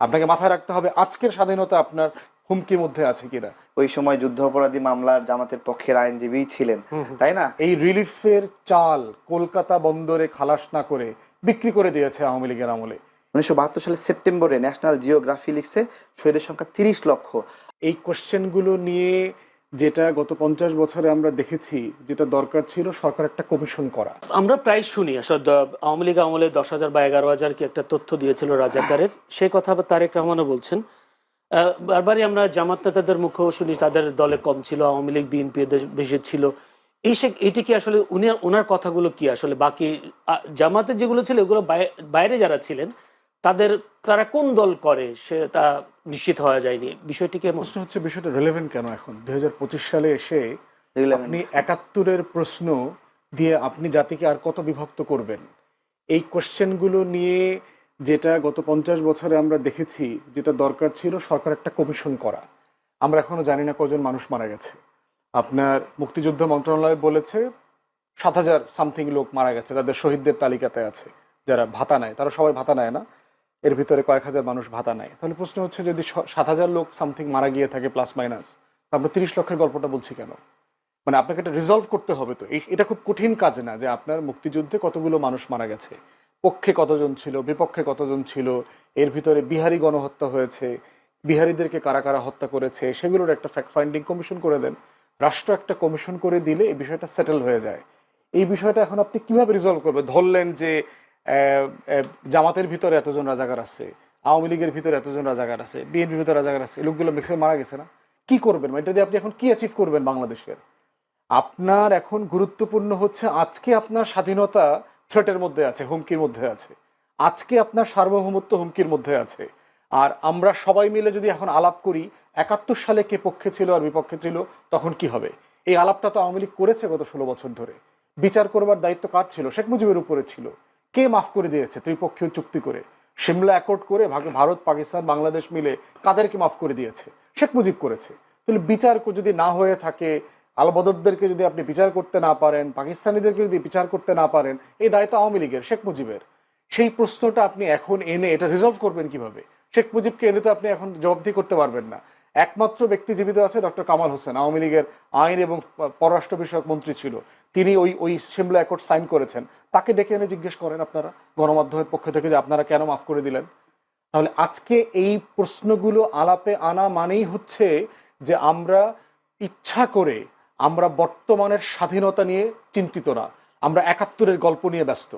আপনাকে মাথায় রাখতে হবে আজকের স্বাধীনতা আপনার হুমকির মধ্যে আছে কিনা। ওই সময় যুদ্ধাপরাধী মামলার জামাতের পক্ষের আইনজীবী ছিলেন, তাই না? এই রিলিফের চাল কলকাতা বন্দরে খালাস না করে বিক্রি করে দিয়েছে আওয়ামী লীগের আমলে। 1972 সালের সেপ্টেম্বরে ন্যাশনাল জিওগ্রাফি লিখছে শহীদের সংখ্যা 30 লক্ষ। এই কোশ্চেনগুলো নিয়ে যেটা গত 50 বছরে আমরা দেখেছি, যেটা দরকার ছিল সরকার একটা কমিশন করা। আমরা প্রায় শুনি আসলে আওয়ামী লীগ আমলে 10,000 বা 11,000 কি একটা তথ্য দিয়েছিল রাজাকারের, সেই কথা তারেক রহমানও বলছেন। বারবারই আমরা জামাত নেতাদের মুখেও শুনি তাদের দলে কম ছিল, আওয়ামী লীগ বিএনপি বেশি ছিল। এটি কি আসলে ওনার কথাগুলো কি আসলে বাকি জামাতে যেগুলো ছিল এগুলো বাইরে যারা ছিলেন তারা কোন দল করে সে তা নিশ্চিত হওয়া যায়নি। বিষয়টি কি প্রশ্ন হচ্ছে বিষয়টা রেলেভেন্ট কেন এখন 2025 সালে এসে আপনি 71-এর প্রশ্ন দিয়ে আপনি জাতিকে আর কত বিভক্ত করবেন? এই কোশ্চেনগুলো নিয়ে যেটা গত 50 বছরে আমরা দেখেছি, যেটা দরকার ছিল সরকার একটা কমিশন করা। আমরা এখনো জানি না কজন মানুষ মারা গেছে। আপনার মুক্তিযুদ্ধ মন্ত্রণালয় বলেছে 7,000 সামথিং লোক মারা গেছে, তাদের শহীদদের তালিকাতে আছে। যারা ভাতা নেয় তারা সবাই ভাতা নেয় না, এর ভিতরে কয়েক হাজার মানুষ ভাতা নেয়। তাহলে প্রশ্ন হচ্ছে যদি 7,000 লোক সামথিং মারা গিয়ে থাকে প্লাস মাইনাস, আমরা 30 লক্ষের গল্পটা বলছি কেন? মানে আপনাকে এটা রিজলভ করতে হবে। তো এটা খুব কঠিন কাজ না যে আপনার মুক্তিযুদ্ধে কতগুলো মানুষ মারা গেছে, পক্ষে কতজন ছিল, বিপক্ষে কতজন ছিল, এর ভিতরে বিহারি গণহত্যা হয়েছে, বিহারিদেরকে কারা কারা হত্যা করেছে, সেগুলোর একটা ফ্যাক্ট ফাইন্ডিং কমিশন করে দেন। রাষ্ট্র একটা কমিশন করে দিলে এই বিষয়টা সেটেল হয়ে যায়। এই বিষয়টা এখন আপনি কিভাবে রিজলভ করবেন? ধরলেন যে জামাতের ভিতরে এতজন রাজাকার আছে, আওয়ামী লীগের ভিতরে এতজন রাজাকার আছে, বিএনপির ভিতরে রাজাকার আছে, এই লোকগুলো ম্যাক্সিমাম মারা গেছে না, কি করবেন? এটা দিয়ে আপনি এখন কি অ্যাচিভ করবেন বাংলাদেশের? আপনার এখন গুরুত্বপূর্ণ হচ্ছে আজকে আপনার স্বাধীনতা থ্রেটের মধ্যে আছে, হুমকির মধ্যে আছে। আজকে আপনার সার্বভৌমত্ব হুমকির মধ্যে আছে। আর আমরা সবাই মিলে যদি এখন আলাপ করি 71 সালে কে পক্ষে ছিল আর বিপক্ষে ছিল তখন কি হবে, এই আলাপটা তো আওয়ামী লীগ করেছে গত 16 বছর ধরে। বিচার করবার দায়িত্ব কার ছিল? শেখ মুজিবের উপরে ছিল। কে মাফ করে দিয়েছে ত্রিপক্ষীয় চুক্তি করে, সিমলা অ্যাকর্ড করে ভারত পাকিস্তান বাংলাদেশ মিলে কাদেরকে মাফ করে দিয়েছে? শেখ মুজিব করেছে। তাহলে বিচার যদি না হয়ে থাকে, আলবদরদেরকে যদি আপনি বিচার করতে না পারেন, পাকিস্তানিদেরকে যদি বিচার করতে না পারেন, এই দায়িত্ব আওয়ামী লীগের, শেখ মুজিবের। সেই প্রশ্নটা আপনি এখন এনে এটা রিজলভ করবেন কিভাবে? শেখ মুজিবকে এনে তো আপনি এখন জবাবদিহি করতে পারবেন না। একমাত্র ব্যক্তি জীবিত আছে ডক্টর কামাল হোসেন, আওয়ামী লীগের আইন এবং পররাষ্ট্র বিষয়ক মন্ত্রী ছিল। তিনি ওই সিমলা অ্যাকর্ড সাইন করেছেন। তাকে ডেকে এনে জিজ্ঞেস করেন আপনারা গণমাধ্যমের পক্ষ থেকে যে আপনারা কেন মাফ করে দিলেন। তাহলে আজকে এই প্রশ্নগুলো আলাপে আনা মানেই হচ্ছে যে আমরা ইচ্ছা করে আমরা বর্তমানের স্বাধীনতা নিয়ে চিন্তিত না, আমরা 71-এর গল্প নিয়ে ব্যস্ত।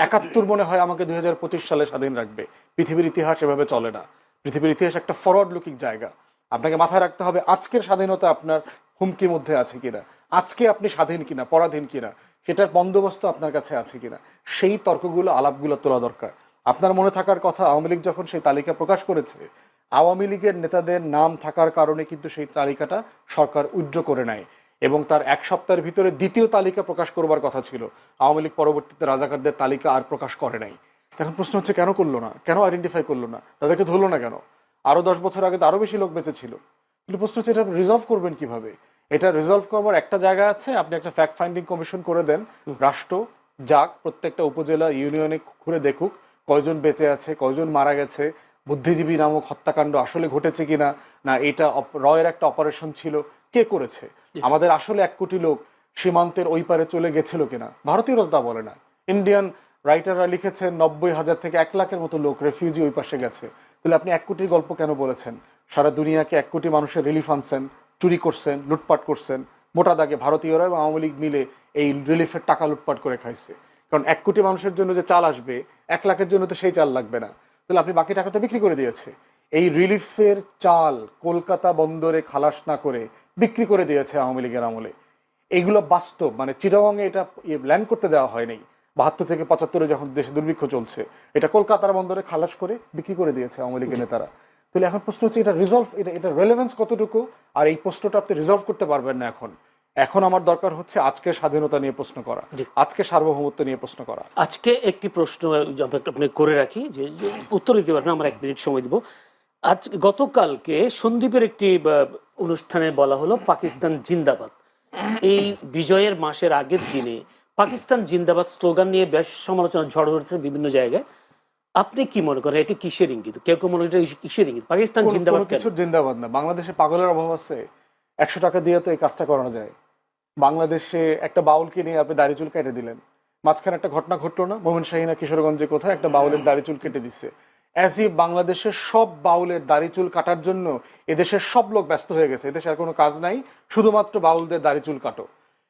71 মনে হয় আমাকে 2025 সালে স্বাধীন রাখবে। পৃথিবীর ইতিহাস এভাবে চলে না। পৃথিবীর ইতিহাস একটা ফরওয়ার্ড লুকিং জায়গা। আপনাকে মাথায় রাখতে হবে আজকের স্বাধীনতা আপনার হুমকির মধ্যে আছে কিনা, আজকে আপনি স্বাধীন কিনা, পরাধীন কিনা, সেটার বন্দোবস্ত আপনার কাছে আছে কিনা, সেই তর্কগুলো আলাপগুলো তোলা দরকার। আপনার মনে থাকার কথা, আওয়ামী লীগ যখন সেই তালিকা প্রকাশ করেছে, আওয়ামী লীগের নেতাদের নাম থাকার কারণে কিন্তু সেই তালিকাটা সরকার উইথড্র করে নেয় এবং তার এক সপ্তাহের ভিতরে দ্বিতীয় তালিকা প্রকাশ করবার কথা ছিল। আওয়ামী লীগ পরবর্তীতে রাজাকারদের তালিকা আর প্রকাশ করে নাই। এখন প্রশ্ন হচ্ছে কেন করলো না, কেন আইডেন্টিফাই করলো না, তাদেরকে ধরলো না কেন? আরো 10 বছর আগে তো আরো বেশি লোক বেঁচে ছিল। কিন্তু প্রশ্ন হচ্ছে এটা রিজলভ করবেন কিভাবে? এটা রিজলভ করবার একটা জায়গা আছে, আপনি একটা ফ্যাক্ট ফাইন্ডিং কমিশন করে দেন। রাষ্ট্র যাক, প্রত্যেকটা উপজেলা ইউনিয়নে ঘুরে দেখুক কয়জন বেঁচে আছে, কয়জন মারা গেছে, বুদ্ধিজীবী নামক হত্যাকাণ্ড আসলে ঘটেছে কিনা, না এটা রয়ের একটা অপারেশন ছিল, কে করেছে, আমাদের আসলে 1 কোটি লোক সীমান্তের ওই পারে চলে গেছিল কিনা। ভারতীয়রা তা বলে না। ইন্ডিয়ান রাইটাররা লিখেছেন 90,000 থেকে 1 লাখের মতো লোক রেফিউজি ওই পাশে গেছে। তাহলে আপনি 1 কোটির গল্প কেন বলেছেন? সারা দুনিয়াকে 1 কোটি মানুষের রিলিফ আনছেন, চুরি করছেন, লুটপাট করছেন। মোটা দাগে ভারতীয়রা এবং আওয়ামী লীগ মিলে এই রিলিফের টাকা লুটপাট করে খাইছে। কারণ 1 কোটি মানুষের জন্য যে চাল আসবে, 1 লাখের জন্য তো সেই চাল লাগবে না। তাহলে আপনি বাকি টাকা তো বিক্রি করে দিয়েছে। এই রিলিফের চাল কলকাতা বন্দরে খালাস না করে বিক্রি করে দিয়েছে আওয়ামী লীগের আমলে। এইগুলো বাস্তব, মানে চিটাগংয়ে এটা ল্যান্ড করতে দেওয়া হয়নি। 72 থেকে 75-এ যখন দেশে দুর্ভিক্ষ চলছে, এটা কলকাতার বন্দরে খালাস করে বিক্রি করে দিয়েছে আওয়ামী লীগের নেতারা। তাহলে এখন প্রশ্ন হচ্ছে এটা রিজলভ, এটা রেলেভেন্স কতটুকু? আর এই প্রশ্নটা আপনি রিজলভ করতে পারবেন না এখন। এখন আমার দরকার হচ্ছে আজকের স্বাধীনতা নিয়ে প্রশ্ন করা, আজকে সার্বভৌমত্ব নিয়ে প্রশ্ন করা। আজকে একটি প্রশ্ন আপনি করে রাখি, যে উত্তর দিতে পারবেন, আমরা 1 মিনিট সময় দিব। আজ গতকালকে সন্দীপের একটি অনুষ্ঠানে বলা হলো পাকিস্তান জিন্দাবাদ। এই বিজয়ের মাসের আগের দিনে পাকিস্তান জিন্দাবাদ স্লোগান নিয়ে বেশ সমালোচনা ঝড় হচ্ছে বিভিন্ন জায়গায়। আপনি কি মনে করেন এটি কিসের ইঙ্গিত? কেউ কেউ মনে করেন এটা কিসের ইঙ্গিত? পাকিস্তান জিন্দাবাদ কোনো কেন? কিছুর জিন্দাবাদ না। বাংলাদেশে পাগলের অভাব আছে? 100 টাকা দিয়ে তো এই কাজটা করানো যায়। বাংলাদেশে একটা বাউলকে নিয়ে আপনি দাড়ি চুল কেটে দিলেন, মাঝখানে একটা ঘটনা ঘটলো না, মোমিনশাহী না কিশোরগঞ্জে কোথায় একটা বাউলের দাড়ি চুল কেটে দিচ্ছে। অ্যাজ ই বাংলাদেশের সব বাউলের দাড়ি চুল কাটার জন্য এদেশের সব লোক ব্যস্ত হয়ে গেছে, এদেশে আর কোনো কাজ নাই, শুধুমাত্র বাউলদের দাড়ি চুল কাটো।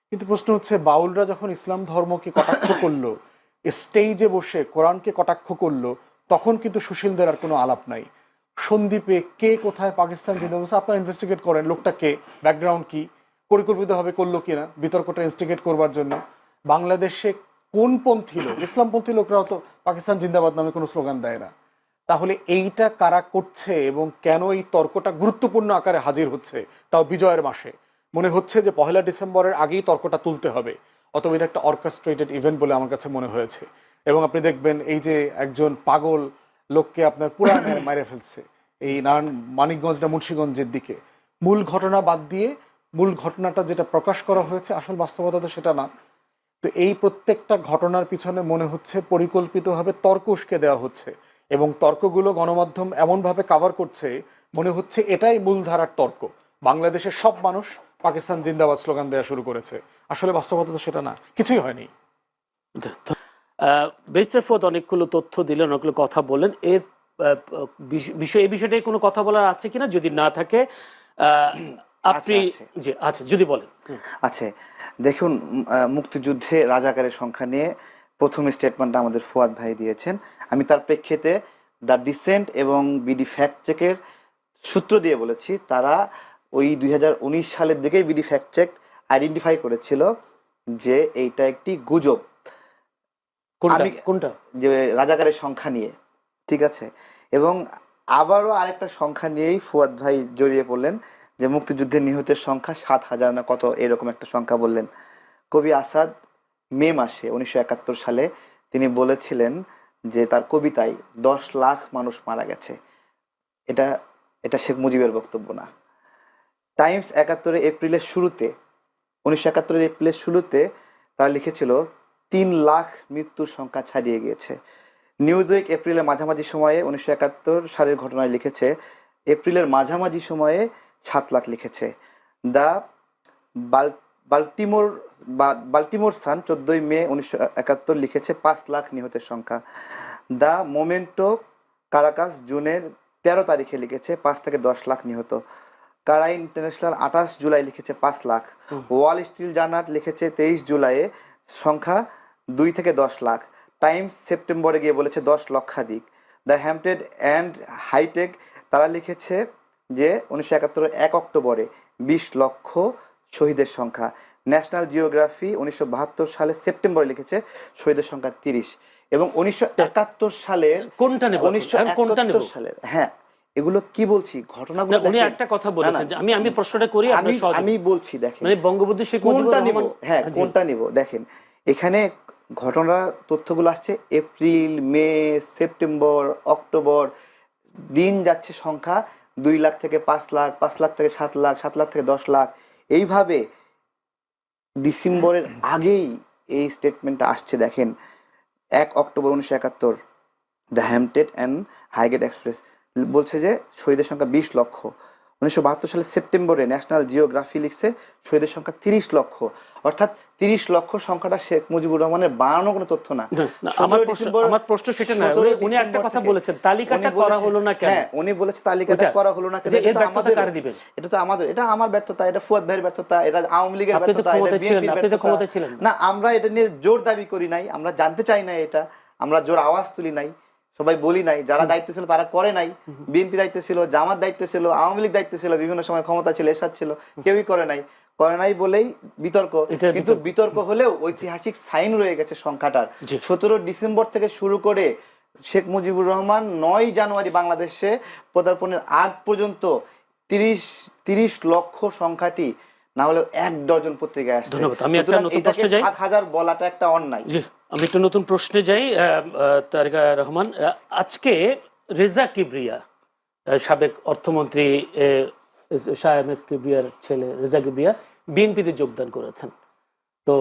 কিন্তু প্রশ্ন হচ্ছে, বাউলরা যখন ইসলাম ধর্মকে কটাক্ষ করলো, স্টেজে বসে কোরআনকে কটাক্ষ করলো, তখন কিন্তু সুশীলদের আর কোনো আলাপ নাই। সন্দীপে কে কোথায় পাকিস্তান জিন্দাবাদ, আপনারা ইনভেস্টিগেট করেন, লোকটা কে, ব্যাকগ্রাউন্ড কি, পরিকল্পিতভাবে করলো কিনা বিতর্কটা ইনস্টিগেট করবার জন্য। বাংলাদেশে কোন পন্থী লোক, ইসলামপন্থী লোকরাও তো পাকিস্তান জিন্দাবাদ নামে কোনো স্লোগান দেয় না। তাহলে এইটা কারা করছে এবং কেন এই তর্কটা গুরুত্বপূর্ণ আকারে হাজির হচ্ছে, তাও বিজয়ের মাসে? মনে হচ্ছে যে 1 ডিসেম্বরের আগেই তর্কটা তুলতে হবে, অথবা এটা একটা অর্কেস্ট্রেটেড ইভেন্ট বলে আমার কাছে মনে হয়েছে। এবং আপনি দেখবেন এই যে একজন পাগল লোককে আপনার পুরা মেরে ফেলছে এই নারায়ণ মানিকগঞ্জ না মুন্সিগঞ্জের দিকে, মূল ঘটনা বাদ দিয়ে মূল ঘটনাটা যেটা প্রকাশ করা হয়েছে আসল বাস্তবতা তো সেটা না। তো এই প্রত্যেকটা ঘটনার পিছনে মনে হচ্ছে পরিকল্পিতভাবে তর্ক উস্কে দেওয়া হচ্ছে, এবং তর্কগুলো গণমাধ্যম এমনভাবে কাভার করছে মনে হচ্ছে এটাই মূলধারার তর্ক, বাংলাদেশের সব মানুষ পাকিস্তান জিন্দাবাদ স্লোগান দেওয়া শুরু করেছে। আসলে বাস্তবতা তো সেটা না, কিছুই হয়নি। ব্যারিস্টার ফোয়াদ অনেকগুলো তথ্য দিলেন, অনেকগুলো কথা বললেন। এর এই বিষয়টাই কোনো কথা বলার আছে কিনা? যদি না থাকে আপনি জি আচ্ছা যদি বলেন। আচ্ছা, দেখুন, মুক্তিযুদ্ধে রাজাকারের সংখ্যা নিয়ে প্রথম স্টেটমেন্টটা আমাদের ফুয়াদ ভাই দিয়েছেন। আমি তার প্রেক্ষিতে দ্য ডিসেন্ট এবং বিডি ফ্যাক্ট চেকের সূত্র দিয়ে বলেছি, তারা ওই 2019 সালের দিকেই বিডি ফ্যাক্ট চেক আইডেন্টিফাই করেছিল যে এইটা একটি গুজব। কোনটা? যে রাজাকারের সংখ্যা নিয়ে, ঠিক আছে। এবং আবারও আরেকটা সংখ্যা নিয়েই ফুয়াদ ভাই জড়িয়ে পড়লেন, যে মুক্তিযুদ্ধে নিহতের সংখ্যা 7,000 না কত এরকম একটা সংখ্যা বললেন। কবি আসাদ মে মাসে 1971 সালে তিনি বলেছিলেন যে তার কবিতায় 10 লাখ মানুষ মারা গেছে। এটা এটা শেখ মুজিবের বক্তব্য না। টাইমস 1971 এপ্রিলের শুরুতে তারা লিখেছিল 3 লাখ মৃত্যুর সংখ্যা ছাড়িয়ে গিয়েছে। নিউজউইক এপ্রিলের মাঝামাঝি সময়ে 1971 সালের ঘটনায় লিখেছে এপ্রিলের মাঝামাঝি সময়ে 7 লাখ লিখেছে। দ্য বাল্টিমোর সান 14 মে 1971 লিখেছে 5 লাখ নিহতের সংখ্যা। দ্য মোমেন্টো কারাকাস জুনের 13 তারিখে লিখেছে 5 থেকে 10 লাখ নিহত। কারাই ইন্টারন্যাশনাল 28 জুলাই লিখেছে 5 লাখ। ওয়াল স্ট্রিট জার্নাল লিখেছে 23 জুলাইয়ে সংখ্যা 2 থেকে 10 লাখ। টাইমস সেপ্টেম্বরে গিয়ে বলেছে 10 লক্ষাধিক। দ্য হ্যাম্পটেড অ্যান্ড হাইটেক তারা লিখেছে যে 1971 1 অক্টোবরে 20 লক্ষ শহীদের সংখ্যা। ন্যাশনাল জিওগ্রাফি 1972 সালে সেপ্টেম্বরে লিখেছে শহীদের সংখ্যা 30। এবং 1971 সালের কোনটা নেব? 1971 সালের, হ্যাঁ, এগুলো কি বলছি ঘটনাগুলো উনি একটা কথা বলেছেন যে আমি প্রশ্নটা করি, আমি বলছি, দেখেন মানে বঙ্গবন্ধু শেখ মুজিবুর রহমান, হ্যাঁ কোনটা নিব, দেখেন এখানে ঘটনা তথ্যগুলো আসছে এপ্রিল, মে, সেপ্টেম্বর, অক্টোবর, দিন যাচ্ছে সংখ্যা 2 লাখ থেকে 5 লাখ, 5 লাখ থেকে 7 লাখ, 7 লাখ থেকে 10 লাখ, এইভাবে ডিসেম্বরের আগেই এই স্টেটমেন্টটা আসছে। দেখেন 1 October 1971 the Hampstead and Highgate Express বলছে যে শহীদের সংখ্যা 20 লক্ষ। 1972 সালের সেপ্টেম্বরে ন্যাশনাল জিওগ্রাফি লিখছে শহীদের সংখ্যা 30 লক্ষ। অর্থাৎ 30 লক্ষ সংখ্যাটা শেখ মুজিবুর রহমানের বানানো কোনো তথ্য না। আমার প্রশ্ন সেটা না, উনি একটা কথা বলেছেন তালিকাটা করা হলো না কেন। হ্যাঁ, উনি বলেছে তালিকাটা করা হলো না কেন। এর ব্যর্থতা কার দিবেন? এটা তো আমাদের, এটা আমার ব্যর্থতা, এটা ফুয়াদ ভাইয়ের ব্যর্থতা, এটা আওয়ামী লীগের ব্যর্থতা, এটা বিএনপির ব্যর্থতা না। আমরা এটা নিয়ে জোর দাবি করি নাই, আমরা জানতে চাই না, এটা আমরা জোর আওয়াজ তুলি নাই, সবাই বলি নাই। যারা দায়িত্ব ছিল তারা করে নাই। বিএনপি দায়িত্ব ছিল, জামাত দায়িত্ব ছিল, আওয়ামী লীগ দায়িত্ব ছিল, বিভিন্ন সময় ক্ষমতা ছিল, এরশাদ ছিল, কেউই করে নাই বলেই বিতর্ক। কিন্তু বিতর্ক হলেও ঐতিহাসিক সাইন রয়ে গেছে সংখ্যাটার। 17 ডিসেম্বর থেকে শুরু করে শেখ মুজিবুর রহমান 9 জানুয়ারি বাংলাদেশে পদার্পণের আগ পর্যন্ত 30 লক্ষ সংখ্যাটি না হলেও 1 ডজন পত্রিকায় আসছে। আমি একটা নতুন প্রশ্নে যাই। 7,000 বলাটা একটা অন্যায়। আমি একটা নতুন প্রশ্নে যাই। তারেক রহমান, আজকে রেজা কিবরিয়া, সাবেক অর্থমন্ত্রী শাহ এম এস কিবরিয়ার ছেলে রেজা কিবরিয়া বিএনপিতে যোগদান করেছেন। তো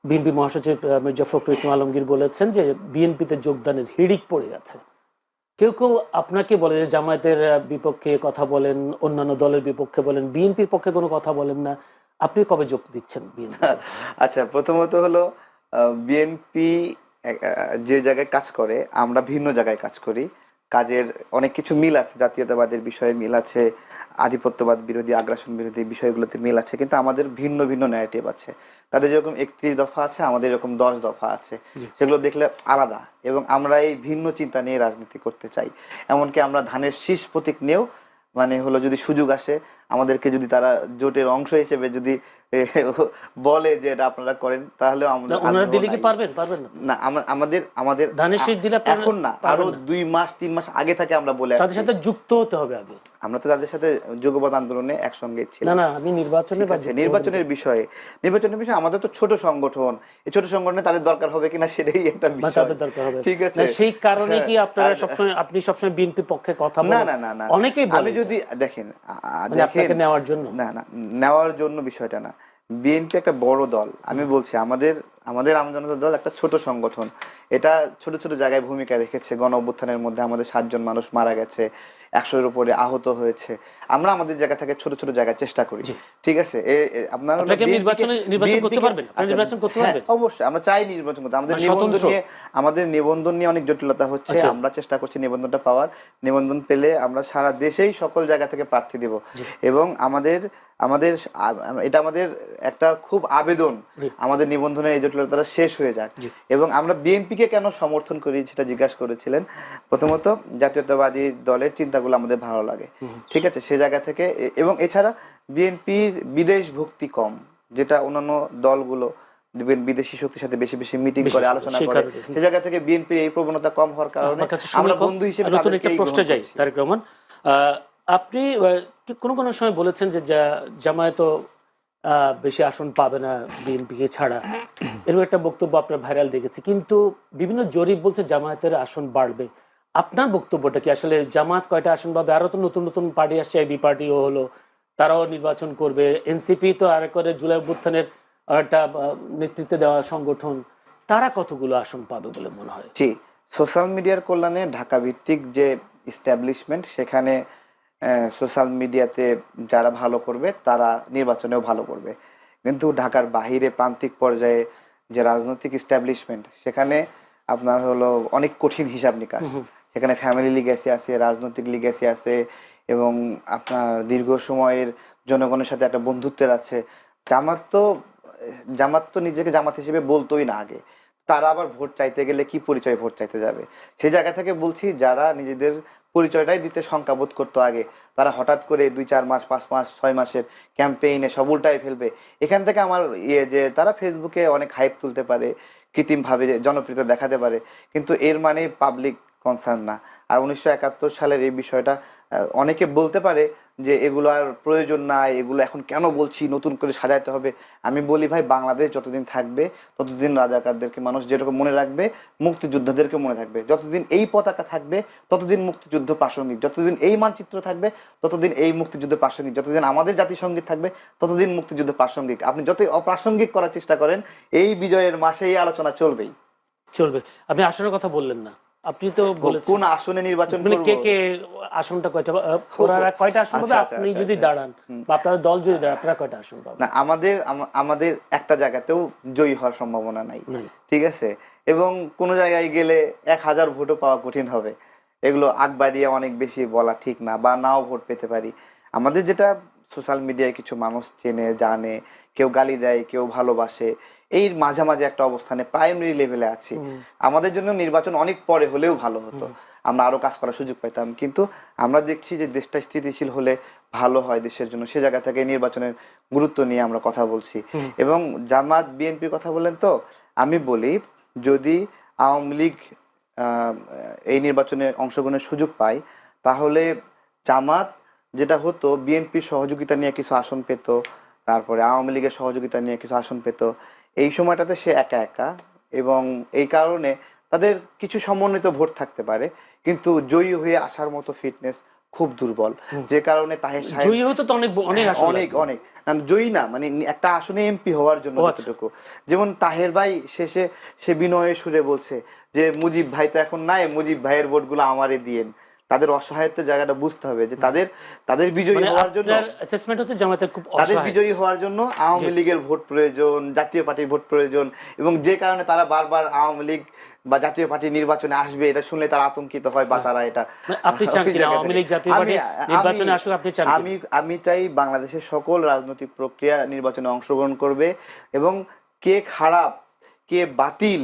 বিএনপি মহাসচিব মির্জা ফখরুল ইসলাম আলমগীর বলেছেন যে বিএনপিতে যোগদানের হিড়িক পড়ে গেছে। কেউ কেউ আপনাকে বলে যে জামায়াতের বিপক্ষে কথা বলেন, অন্যান্য দলের বিপক্ষে বলেন, বিএনপির পক্ষে কোনো কথা বলেন না। আপনি কবে যোগ দিচ্ছেন বিএনপি? আচ্ছা, প্রথমত হলো বিএনপি যে জায়গায় কাজ করে, আমরা ভিন্ন জায়গায় কাজ করি। কাজের অনেক কিছু মিল আছে, জাতীয়তাবাদের বিষয়ে মিল আছে, আধিপত্যবাদ বিরোধী, আগ্রাসন বিরোধী বিষয়গুলোতে মিল আছে, কিন্তু আমাদের ভিন্ন ভিন্ন ন্যারেটিভ আছে। তাদের যেরকম 31 দফা আছে, আমাদের এরকম 10 দফা আছে, সেগুলো দেখলে আলাদা। এবং আমরা এই ভিন্ন চিন্তা নিয়ে রাজনীতি করতে চাই। এমনকি আমরা ধানের শীষ প্রতীক নিয়েও মানে হলো যদি সুযোগ আসে, আমাদেরকে যদি তারা জোটের অংশ হিসেবে যদি বলে যে এটা আপনারা করেন, তাহলে আমরা ওনারা দিলে কি পারবেন? পারবেন না। আমাদের আমাদের ধানের শীষ দিলে আপনারা এখন না, আরো পারবেন না। 2 মাস 3 মাস আগে থেকে আমরা বলে তাদের আসছি। সাথে যুক্ত হতে হবে আগে। আমরা তো তাদের সাথে যুগপৎ আন্দোলনে একসঙ্গে না ছিলাম। না, আমি নির্বাচনে ঠিক আছে, নির্বাচনের বিষয়ে আমাদের তো ছোট সংগঠন, এই ছোট সংগঠনে তাদের দরকার হবে কিনা সেটাই একটা বিষয়। তাদের দরকার হবে। ঠিক আছে, না, সেই কারণে কি হ্যাঁ, আপনারা আর- সবসময় বিএনপি পক্ষে কথা না বলেন? না না না, অনেকেই বলে আমি এটা। যদি দেখেন মানে আপনাকে নেওয়ার জন্য? না না, নেওয়ার জন্য বিষয়টা না। বিএনপি একটা বড় দল, আমি বলছি আমাদের আমাদের আমজনতা দল একটা ছোট সংগঠন। এটা ছোট ছোট জায়গায় ভূমিকা রেখেছে। গণ অভ্যুত্থানের মধ্যে আমাদের 7 জন মানুষ মারা গেছে, 100-এর উপরে আহত হয়েছে। আমরা আমাদের জায়গা থেকে ছোট ছোট জায়গায় চেষ্টা করি। ঠিক আছে, আপনারা আপনাকে নির্বাচন করতে পারবেন? আপনি নির্বাচন করতে পারবেন? অবশ্যই আমরা চাই নির্বাচন করতে। আমাদের মানে নিবন্ধন স্বতন্ত্র? নিয়ে অনেক জটিলতা হচ্ছে। আচ্ছা। আমরা চেষ্টা করছি নিবন্ধনটা পাওয়ার। নিবন্ধন পেলে আমরা সারা দেশেই সকল জায়গা থেকে প্রার্থী দেব। এবং আমাদের আমাদের এটা আমাদের একটা খুব আবেদন, আমাদের নিবন্ধনের এই জটিলতাটা শেষ হয়ে যাক। এবং আমরা বিএনপিকে কেন সমর্থন করি সেটা জিজ্ঞাসা করেছিলেন। প্রথমত জাতীয়তাবাদী দলের চিন্তাগুলো আমাদের ভালো লাগে, ঠিক আছে, সে জায়গা থেকে। এবং এছাড়া বিএনপির বিদেশ ভক্তি কম, যেটা অন্যান্য দলগুলো বিদেশি শক্তির সাথে বেশি বেশি মিটিং করে, আলোচনা করে, সে জায়গা থেকে বিএনপির এই প্রবণতা কম হওয়ার কারণে আমরা বন্ধু হিসেবে নতুন একটা প্রশ্ন যাই। তারেক রহমান, আপনি কোন কোন সময় বলেছেন যে জামায়াত বেশি আসন পাবে না বিএনপিকে ছাড়া, এরকম একটা বক্তব্য আপনার ভাইরাল দেখেছি। কিন্তু বিভিন্ন জরিপ বলছে জামায়াতের আসন বাড়বে। আপনার বক্তব্যটা কি? আসলে জামায়াত কয়টা আসন পাবে? আরো তো নতুন নতুন পার্টি আসছে, এবি পার্টিও হলো, তারাও নির্বাচন করবে। এনসিপি তো আর করে জুলাই অভ্যুত্থানের একটা নেতৃত্বে দেওয়া সংগঠন, তারা কতগুলো আসন পাবে বলে মনে হয়? জি, সোশ্যাল মিডিয়ার কল্যাণে ঢাকা ভিত্তিক যে ইস্টাবলিশমেন্ট, সেখানে সোশ্যাল মিডিয়াতে যারা ভালো করবে তারা নির্বাচনেও ভালো করবে। কিন্তু ঢাকার বাহিরে প্রান্তিক পর্যায়ে যে রাজনৈতিক ইস্টাবলিশমেন্ট, সেখানে আপনার হলো অনেক কঠিন হিসাব নিকাশ। সেখানে ফ্যামিলি লিগ্যাসি আছে, রাজনৈতিক লিগ্যাসি আছে, এবং আপনার দীর্ঘ সময়ের জনগণের সাথে একটা বন্ধুত্বের আছে। জামাত তো নিজেকে জামাত হিসেবে বলতোই না আগে। তারা আবার ভোট চাইতে গেলে কি পরিচয় ভোট চাইতে যাবে? সেই জায়গা থেকে বলছি, যারা নিজেদের পরিচয়টাই দিতে শঙ্কাবোধ করতো আগে, তারা হঠাৎ করে 2-4 মাস, 5 মাস, 6 মাসের ক্যাম্পেইনে সব উল্টায় ফেলবে। এখান থেকে আমার যে তারা ফেসবুকে অনেক হাইপ তুলতে পারে, কৃত্রিমভাবে জনপ্রিয়তা দেখাতে পারে, কিন্তু এর মানে পাবলিক কনসার্ন না। আর 1971 সালের এই বিষয়টা অনেকে বলতে পারে যে এগুলো আর প্রয়োজন নাই, এগুলো এখন কেন বলছি, নতুন করে সাজাইতে হবে। আমি বলি ভাই, বাংলাদেশ যতদিন থাকবে ততদিন রাজাকারদেরকে মানুষ যেরকম মনে রাখবে, মুক্তিযোদ্ধাদেরকে মনে থাকবে। যতদিন এই পতাকা থাকবে ততদিন মুক্তিযুদ্ধ প্রাসঙ্গিক, যতদিন এই মানচিত্র থাকবে ততদিন এই মুক্তিযুদ্ধ প্রাসঙ্গিক, যতদিন আমাদের জাতিসংগীত থাকবে ততদিন মুক্তিযুদ্ধ প্রাসঙ্গিক। আপনি যতই অপ্রাসঙ্গিক করার চেষ্টা করেন, এই বিজয়ের মাসে এই আলোচনা চলবেই চলবে। আপনি আসনের কথা বললেন না, আপনি তো বলেছেন কোন আসনে নির্বাচন মানে করব। কে কে আসনটা কয়টা, ওনারা কয়টা আসন পাবে? আপনি যদি দাঁড়ান বা আপনার দল যদি দাঁড়ান, আপনারা কয়টা আসন পাবেন? না, আমাদের একটা জায়গাতেও জয়ী হওয়ার সম্ভাবনা নাই, ঠিক আছে। এবং কোন জায়গায় গেলে 1000 ভোটও পাওয়া কঠিন হবে। এগুলো আগ বাড়িয়ে অনেক বেশি বলা ঠিক না, বা নাও ভোট পেতে পারি। আমাদের যেটা সোশ্যাল মিডিয়ায় কিছু মানুষ চেনে জানে, কেউ গালি দেয়, কেউ ভালোবাসে, এই মাঝামাঝি একটা অবস্থানে প্রাইমারি লেভেলে আছি। আমাদের জন্য নির্বাচন অনেক পরে হলেও ভালো হতো, আমরা আরো কাজ করার সুযোগ পেতাম। কিন্তু আমরা দেখছি যে দেশটা স্থিতিশীল হলে ভালো হয় দেশের জন্য, সে জায়গা থেকে নির্বাচনের গুরুত্ব নিয়ে আমরা কথা বলছি। এবং জামাত বিএনপির কথা বললেন, তো আমি বলি, যদি আওয়ামী লীগ এই নির্বাচনে অংশগ্রহণের সুযোগ পায়, তাহলে জামাত যেটা হতো, বিএনপির সহযোগিতা নিয়ে কিছু আসন পেত, তারপরে আওয়ামী লীগের সহযোগিতা নিয়ে কিছু আসন পেত। এই সময়টাতে সে একা একা, এবং এই কারণে তাদের কিছু সমন্বিত ভোট থাকতে পারে। কিন্তু জয়ী হয়ে আসার মতো ফিটনেস খুব দুর্বল, যে কারণে তাহের সাহেব জয়ী হতে তো অনেক অনেক আসন অনেক লাগবে। অনেক না, জয়ী না মানে একটা আসনে এমপি হওয়ার জন্য ও আচ্ছা। যতটুকু, যেমন তাহের ভাই শেষে সে বিনয়ের সুরে বলছে যে মুজিব ভাই তো এখন নাই, মুজিব ভাইয়ের ভোটগুলো আমারে দিয়েন। তাদের অসহায়ত্বের জায়গাটা বুঝতে হবে যে তাদের বিজয়ী মানে হওয়ার জন্য, আপনার অ্যাসেসমেন্ট হচ্ছে জামাতের খুব তাদের অসহায়। বিজয়ী হওয়ার জন্য আওয়ামী লীগের ভোট প্রয়োজন, জাতীয় পার্টির ভোট প্রয়োজন, এবং যে কারণে তারা বারবার আওয়ামী লীগ বা জাতীয় পার্টি নির্বাচনে আসবে এটা শুনলে তারা আতঙ্কিত হয় বা তারা এটা মানে আপনি চান ওই কি জায়গা আওয়ামী থেকে- লীগ জাতীয় পার্টি নির্বাচনে আসুক, আপনি চান কি? আমি চাই বাংলাদেশের সকল রাজনৈতিক প্রক্রিয়া নির্বাচনে অংশগ্রহণ করবে, এবং কে খারাপ কে বাতিল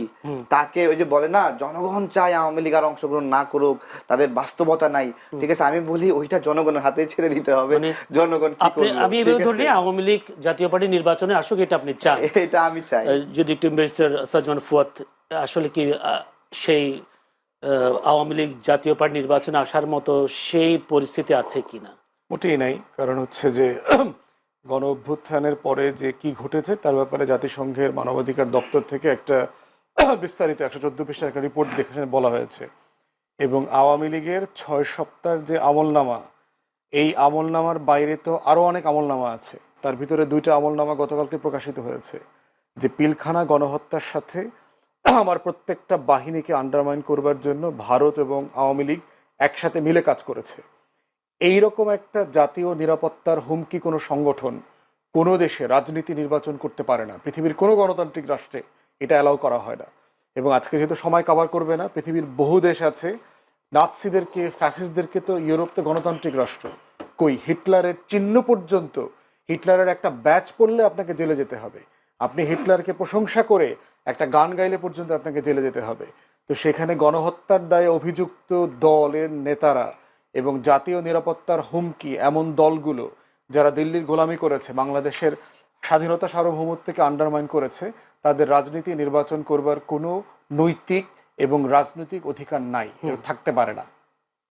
তাকে ওই যে বলে না জনগণ চায় আওয়ামী লীগ আর অংশগ্রহণ না করুক, তাদের বাস্তবতা নাই, ঠিক আছে, আমি বলি ওইটা জনগণের হাতে ছেড়ে দিতে হবে, মানে জনগণ কি আপনি করবে, আমি এভাবে ধরে নিই, আওয়ামী লীগ জাতীয় পার্টি নির্বাচনে আসুক, এটা আপনি চান। এটা আমি চাই। যদি একটু ব্যারিস্টার সাজমান ফুয়াদ, আসলে কি সেই আওয়ামী লীগ জাতীয় পার্টি নির্বাচনে আসার মতো সেই পরিস্থিতি আছে কিনা? মোটেই নাই। কারণ হচ্ছে যে গণ অভ্যুত্থানের পরে যে কি ঘটেছে তার ব্যাপারে জাতিসংঘের মানবাধিকার দপ্তর থেকে একটা বিস্তারিত 114 পৃষ্ঠার একটা রিপোর্ট দেখে বলা হয়েছে, এবং আওয়ামী লীগের 6 সপ্তাহের যে আমলনামা, এই আমলনামার বাইরে তো আরো অনেক আমলনামা আছে। তার ভিতরে 2টা আমলনামা গতকালকে প্রকাশিত হয়েছে, যে পিলখানা গণহত্যার সাথে আমার প্রত্যেকটা বাহিনীকে আন্ডারমাইন করবার জন্য ভারত এবং আওয়ামী লীগ একসাথে মিলে কাজ করেছে। এইরকম একটা জাতীয় নিরাপত্তার হুমকি কোনো সংগঠন কোনো দেশে রাজনীতি নির্বাচন করতে পারে না। পৃথিবীর কোনো গণতান্ত্রিক রাষ্ট্রে এটা অ্যালাউ করা হয় না। এবং আজকে যেহেতু সময় কভার করবে না, পৃথিবীর বহু দেশ আছে, নাৎসিদেরকে ফ্যাসিস্টদেরকে তো ইউরোপতে গণতান্ত্রিক রাষ্ট্র, কই হিটলারের চিহ্ন পর্যন্ত, হিটলারের একটা ব্যাচ পড়লে আপনাকে জেলে যেতে হবে, আপনি হিটলারকে প্রশংসা করে একটা গান গাইলে পর্যন্ত আপনাকে জেলে যেতে হবে। তো সেখানে গণহত্যার দায়ে অভিযুক্ত দলের নেতারা এবং জাতীয় নিরাপত্তার হুমকি এমন দলগুলো যারা দিল্লির গোলামি করেছে, বাংলাদেশের স্বাধীনতা সার্বভৌমত্বকে আন্ডারমাইন করেছে, তাদের রাজনীতি নির্বাচন করবার কোনো নৈতিক এবং রাজনৈতিক অধিকার নাই, থাকতে পারে না।